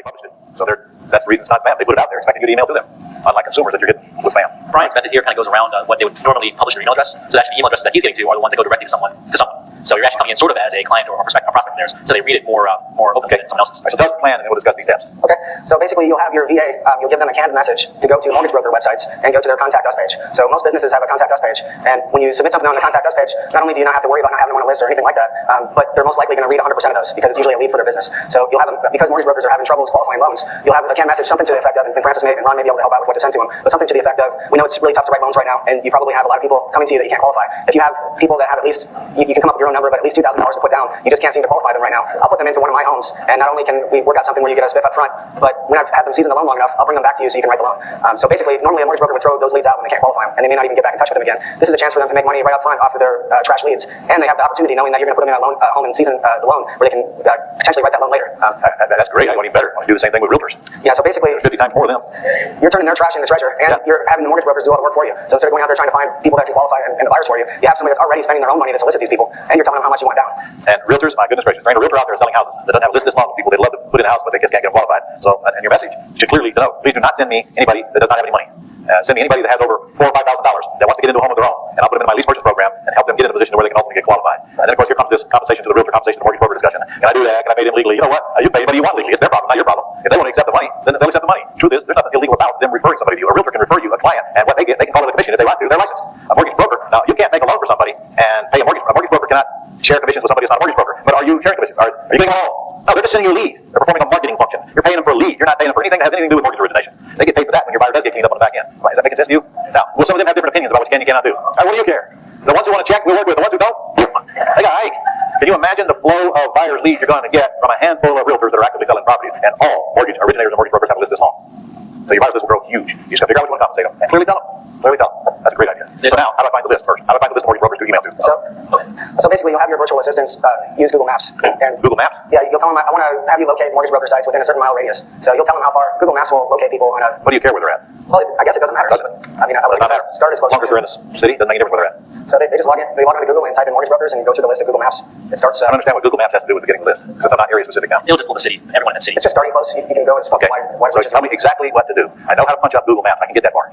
published it. So that's the reason it's not spam. They put it out there expecting you to email to them, unlike consumers that you're getting with spam. Brian's method here kind of goes around what they would normally publish your email address. So actually, the email addresses that he's getting to are the ones that go directly to someone. So you're actually coming in sort of as a client or a prospect of theirs. So they read it more openly than someone else's. All right, so tell us the plan, and then we'll discuss these steps. Okay. So basically, you'll have your VA. You'll give them a canned message to go to mortgage broker websites and go to their contact us page. So most businesses have a contact us page, and when you submit something on the contact us page, not only do you not have to worry about not having them on a list or anything like that, but they're most likely going to read 100% of those because it's usually a lead for their business. So you'll have them, because mortgage brokers are having troubles qualifying loans, you'll have a canned message, something to the effect of, and Francis and Ron may be able to help out with what to send to them, but something to the effect of, we know it's really tough to write loans right now, and you probably have a lot of people coming to you that you can't qualify. If you have people that have at least, you can come up with your own number, but at least $2,000 to put down, you just can't seem to qualify them right now. I'll put them into one of my homes, and not only can we work out something where you get a spiff up front, but when I've had them season the loan long enough, I'll bring them back to you so you can write the loan. So basically, normally a mortgage broker would throw those leads out when they can't qualify them, and they may not even get back in touch with them again. This is a chance for them to make money right up front off of their trash leads, and they have the opportunity, knowing that you're going to put them in a home and season the loan, where they can potentially write that loan later. That's great. I want even better. I want to do the same thing with realtors. Yeah, so basically, 50 times more of them. You're turning their trash into treasure, and you're having the mortgage brokers do all the work for you. So instead of going out there trying to find people that can qualify and the buyers for you, you have somebody that's already spending their own money to solicit these people, and you're telling them how much you want down. And realtors, my goodness gracious, there ain't a realtor out there selling houses that doesn't have a list this long of people they'd love to put in a house, but they just can't get them qualified. So, and your message should clearly denote, please do not send me anybody that does not have any money. Send me anybody that has over $4,000 or $5,000 that wants to get into a home of their own, and I'll put them in my lease purchase program and help them get in a position where they can ultimately get qualified. And then, of course, here comes this compensation to the realtor, compensation to the mortgage broker discussion. Can I do that? Can I pay them legally? You know what? You pay anybody you want legally. It's their problem, not your problem. If they want to accept the money, then they'll accept the money. The truth is, there's nothing illegal about them referring somebody to you. A realtor can refer you a client, and what they get, they can call it a commission if they want to. They're licensed. A mortgage broker, now you can't make a loan for somebody and pay a mortgage broker cannot share commissions with somebody who's not a mortgage broker. But are you sharing commissions? Are you getting them all? No, they're just sending you a lead. They're performing a marketing function. You're paying them for a lead. You're not paying them for anything that has anything to do with mortgage origination. They get paid for that when your buyer does get cleaned up on the back end. Right, does that make sense to you? Now, will some of them have different opinions about what you can and cannot do? All right, what do you care? The ones who want to check, we'll work with. The ones who don't, they got a hike. Can you imagine the flow of buyers leads you're going to get from a handful of realtors that are actively selling properties, and all mortgage originators and mortgage brokers have a list this long? So your buyers list will grow huge. You just got to figure out what you want to compensate them, and clearly tell them. That's a great idea. So now, how do I find the list first? How do I find the list of mortgage brokers to email to? So basically, you'll have your virtual assistants use Google Maps. And Google Maps? Yeah, you'll tell them, I want to have you locate mortgage broker sites within a certain mile radius. So you'll tell them how far. Google Maps will locate people on a... What do you care where they're at? Well, I guess it doesn't matter. Doesn't it? I mean, I would start as close as long as they're in the city, doesn't make any difference where they're at. So they just log in. They log into Google and type in mortgage brokers and go through the list of Google Maps. It starts... I don't understand what Google Maps has to do with getting the list, since I'm not area specific now. It'll just pull the city, everyone in the city. It's just starting close. You can go as far wide so tell me exactly what to do. I know how to punch up Google Maps. I can get that far.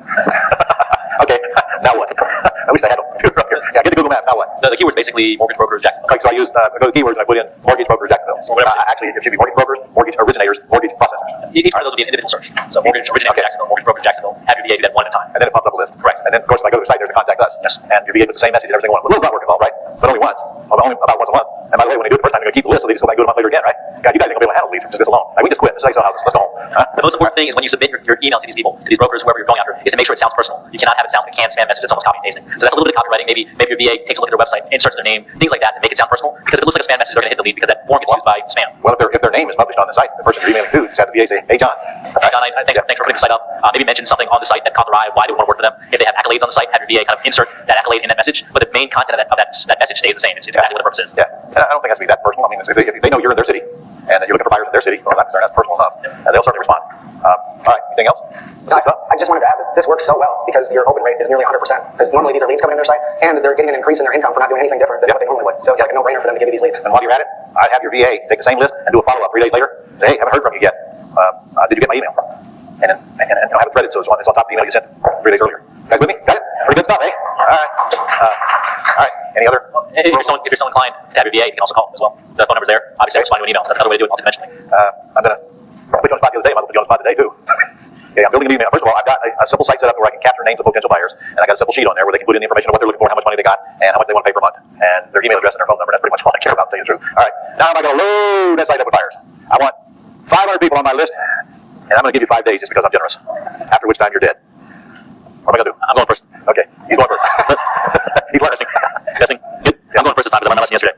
Okay, now what? I wish I had a computer up here. Yeah, get to Google Maps, now what? The keyword's basically mortgage brokers Jacksonville. Okay, so I go to keywords and I put in mortgage brokers Jacksonville. Actually, it should be mortgage brokers, mortgage originators, mortgage processors. Each one of those will be an individual search. So mortgage originator Jacksonville, mortgage broker Jacksonville, have your VA do that one at a time. And then it pops up a list. Correct. And then, of course, if I go to the site, there's a contact us. Yes. And your VA puts the same message in every single one. With a little grunt work involved, right? But only once. Only about once a month. And by the way, when they do it the first time, they're going to keep the list, so they just go back and do it a month later again, right? God, you guys ain't going to be able to handle leads from just this alone. Like, we just quit. Let's sell houses. Let's go home. Huh? The most important thing is when you submit your email to these people, to these brokers, whoever you're going after, is to make sure it sounds personal. You cannot have it sound like a canned spam message that someone's copying and pasting. So that's a little bit of copywriting. Maybe your VA takes a look at their website, inserts their name, things like that to make it sound personal. Because if it looks like a spam message, they're going to hit the lead because that form gets used by spam. Well, if their name is published on the site, the person you're emailing to just have the VA say, hey, John. Hey, John, thanks for putting the site up. Maybe mention something on the site that caught their eye, why they want to work for them. If they have accolades on the site, have your VA kind of insert that accolade in that message. But the main content of that message stays the same. It's exactly what the purpose is. Yeah, and I don't think it has to be that personal. I mean, if they know you're in their city and that you're looking for buyers in their city, well, I'm not concerned, that's personal enough. And they'll certainly respond. All right, anything else? No, I just wanted to add that this works so well because your open rate is nearly 100%. Because normally these are leads coming in their site, and they're getting an increase in their income for not doing anything different than what they normally would. So it's like a no-brainer for them to give you these leads. And while you're at it, I'd have your VA take the same list and do a follow-up 3 days later. Say, hey, haven't heard from you yet. Did you get my email? And I'll have it threaded so it's on top of the email you sent 3 days earlier. You guys with me? Got it? Pretty good stuff, eh? All right. Any other? If you're selling client to have your VA, you can also call as well. The phone number's there. Obviously, I'll respond to an email. So that's another way to do it multidimensionally. I'm going to put you on the spot the other day. I might put you on the spot today, too. Okay, I'm building an email. First of all, I've got a simple site set up where I can capture names of potential buyers, and I got a simple sheet on there where they can put in the information of what they're looking for, how much money they got, and how much they want to pay per month, and their email address and their phone number. That's pretty much all I care about, to tell you the truth. All right, now I'm going to load that site up with buyers. I want 500 people on my list, and I'm going to give you 5 days just because I'm generous. After which time you're dead. What am I going to do? I'm going first. Okay, he's going first. He's learning. Testing. Good. Yeah. I'm going first this time because I learned my lesson yesterday.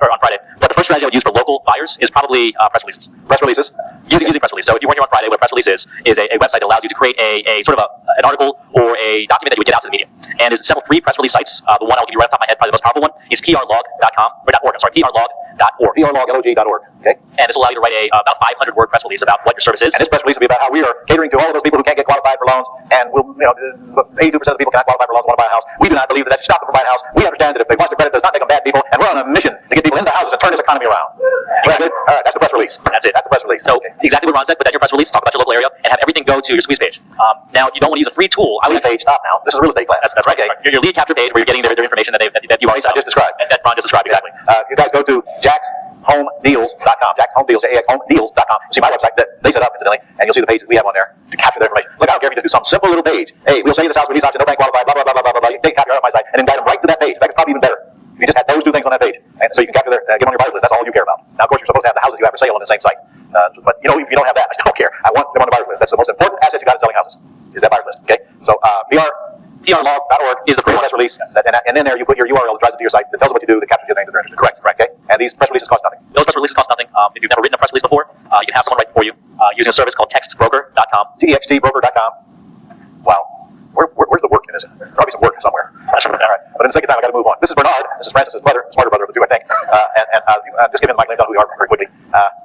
Or on Friday. But the first strategy I would use for local buyers is probably press releases. Press releases? Using press release. So if you weren't here on Friday, what a press release is a website that allows you to create a sort of an article or a document that you would get out to the media. And there's several free press release sites. The one I'll give you right off the top of my head, probably the most powerful one, is prlog.com, or .org, I'm sorry, prlog.org. prlog.org. Okay. And this will allow you to write about 500 word press release about what your service is. And this press release will be about how we are catering to all of those people who can't get qualified for loans, and 82% of the people cannot qualify for loans and want to buy a house. We do not believe that should stop them from buying a house. We understand that if they watch their credit does not make them bad people, and we're on a mission to get people into houses and turn this economy around. All right, that's the press release. That's it. That's the press release. So Okay. exactly what Ron said, put that in your press release, talk about your local area, and have everything go to your squeeze page. Now, if you don't want to use a free tool, I would Page, stop now. This is a real estate class. That's right. Okay. Your lead capture page where you're getting their information that you already I just described. That Ron just described, exactly. You guys go to jackshomedeals.com, jackshomedeals, see my website that they set up, incidentally, and you'll see the page that we have on there to capture their information. Look, I don't care if you just do some simple little page. Hey, we'll sell you this house with these options, no bank qualified, blah, blah, blah, blah, blah, blah. You can take a copy right off my site and then guide them right to that page. In fact, it's probably even better. If you just had those two things on that page. And so you can capture their, get them on your buyers list. That's all you care about. Now, of course, you're supposed to have the houses you have for sale on the same site. But, you know, if you don't have that, I still don't care. I want them on the buyers list. That's the most important asset you got in selling houses, is that buyers list. Okay? So, PRlog.org is the free press release. And then there you put your URL that drives it to your site that tells them what you do, that captures your name, that they're interested. Correct. Okay? And these press releases cost nothing. Those press releases cost nothing. If you've never written a press release before, you can have someone write it for you using a service called textbroker.com. TXTbroker.com. Wow. Where's the work in this? Probably some work somewhere. All right. But in the second time, I got to move on. This is Bernard. This is Francis's brother, smarter brother of the two, I think. Just give him Mike Lincoln, who we are very quickly.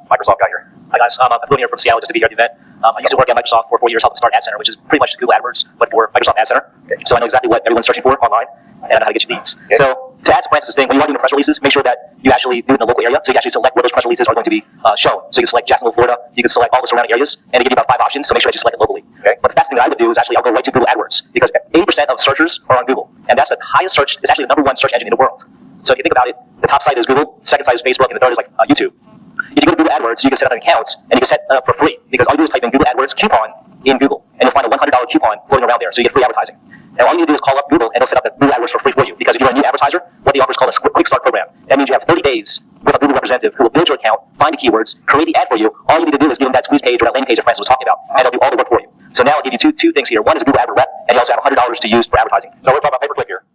Microsoft guy here. Hi guys, I'm flew in here from Seattle just to be here at the event. I used to work at Microsoft for 4 years, helping start Ad Center, which is pretty much Google AdWords, but for Microsoft Ad Center. So I know exactly what everyone's searching for online, and I know how to get you leads. Okay. So to add to Francis's thing, when you are doing the press releases, make sure that you actually do it in the local area. So you actually select where those press releases are going to be shown. So you can select Jacksonville, Florida. You can select all the surrounding areas, and they give you about 5 options. So make sure that you select it locally. Okay. But the best thing that I would do is actually I'll go right to Google AdWords because 80% of searchers are on Google, and that's the highest search. It's actually the #1 search engine in the world. So if you think about it, the top site is Google, second site is Facebook, and the third is like YouTube. If you go to Google AdWords, you can set up an account, and you can set it up for free, because all you do is type in Google AdWords coupon in Google, and you'll find a $100 coupon floating around there, so you get free advertising. And all you need to do is call up Google, and they'll set up the Google AdWords for free for you, because if you're a new advertiser, what they offer is called a Quick Start program. That means you have 30 days with a Google representative who will build your account, find the keywords, create the ad for you. All you need to do is give them that squeeze page or that landing page that Francis was talking about, and they'll do all the work for you. So now I'll give you two things here. One is a Google Ad Rep, and you also have $100 to use for advertising. So we're talking about pay-per-click here.